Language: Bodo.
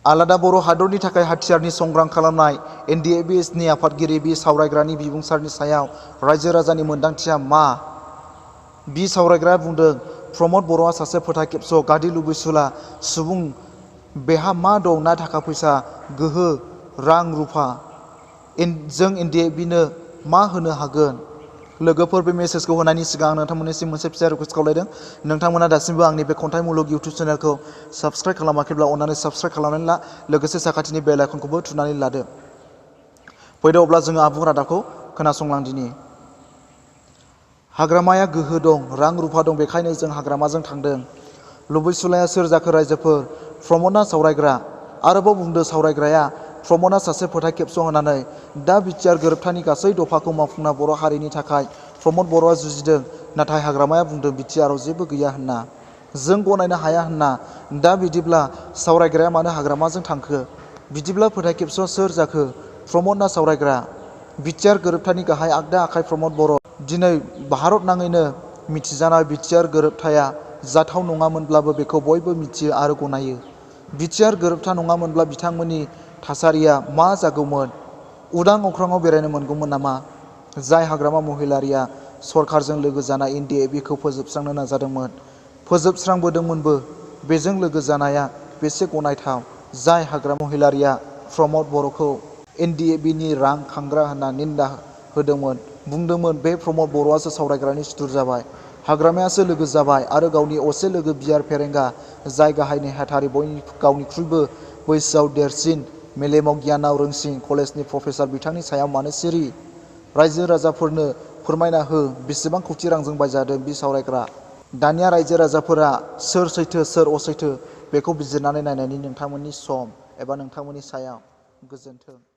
आलादा बर' हादरनि थाखाय हाथियारनि संग्रां खालामनाय NDABSनि आफादगिरि बि सावरायग्रानि बिबुंसारनि सायाव रायजो राजानि मोन्दांथिया मा? बि सावरायग्राया बुंदों, प्रमद बर'आ सासे फोथायखेबस' गादि लुबैसुला सुबुं। बेहा मा दं ना थाखा फैसा, गोहो, रां रुफा? जों NDABनो मा होनो हागोन? लोगोफोर, बे मेसेजखौ होनायनि सिगां आं नोंथांमोननिसिम मोनसे फिसा रिकुवेस्ट खावलायदों। नोंथांमोना दासिमबो आंनि बे खन्थाइ मुलुग इउटुब चेनेलखौ साबस्क्राइब खालामाखैब्ला अन्नानै साबस्क्राइब खालामनानै ला, लोगोसे साखाथिनि बेल आइकनखौबो थुनानै लादो। फैदो अब्ला जोङो आबुं रादाबखौ खोनासंलांदिनि। हाग्रामाया गोहो दं, रां रुफा दं, बेखायनो जों हाग्रामाजों थांदों। लुबैसुलाया सोर जाखो रायजोफोर? प्रमदआ सावरायग्रा। आरोबाव बुंदों सावरायग्राया, प्रमदआ सासे फोथायखेबस' होननानै। दा बिटिआर गोरोबथानि गासै दफाखौ मावफुंना बर' हारिनि थाखाय प्रमद बर'आ जुजिदों। नाथाय हाग्रामाया बुंदों बिटिआरआव जेबो गैया होनना। जों गनायनो हाया होनना। दा बिदिब्ला सावरायग्राया मानो हाग्रामाजों थांखो? बिदिब्ला फोथायखेबस'आ सोर जाखो? प्रमद ना सावरायग्रा? बिटिआर गोरोबथानि गाहाय आगदा आखाइ प्रमद बर'। दिनै भारत नाङैनो मिथिजानाय बिटिआर गोरोबथाया जाथाव नङामोनब्लाबो बेखौ बयबो मिथियो आरो गनायो। बिटिआर गोरोबथा नङामोनब्ला बिथांमोननि थासारिया मा जागौमोन? उदां अख्राङाव बेरायनो मोनगौमोन नामा? जाय हाग्रामा महिलारिया सरकारजों लोगो जाना NDABखौ फोजोबस्रांनो नाजादोंमोन, फोजोबस्रांबोदोंमोनबो। बेजों लोगो जानाया बेसे गनायथाव? जाय हाग्रामा महिलारिया प्रमद बर'खौ NDABनि रां खांग्रा होनना निन्दा होदोंमोन, बुंदोंमोन बे प्रमद बर'आसो सावरायग्रानि सुथुर जाबाय, हाग्रामायासो लोगो जाबाय आरो गावनि असे लोगो बिआर फेरेंगा, जाय गाहाय नेहाथारि, गावनिख्रुइबो बैसोआव देरसिन, मेलेमाव गियानाव रोंसिन कलेजनि प्रफेसार, बिथांनि सायाव मानो सिरि? रायजो राजाफोरनो फोरमायना हो बेसेबां खौटि रांजों बायजादों बि सावरायग्रा। दानिया रायजो राजाफोरा सोर सैथो सोर असैथो बेखौ बिजिरनानै नायनायनि नोंथांमोननि सम एबा नोंथांमोननि सायाव। गोजोन्थों।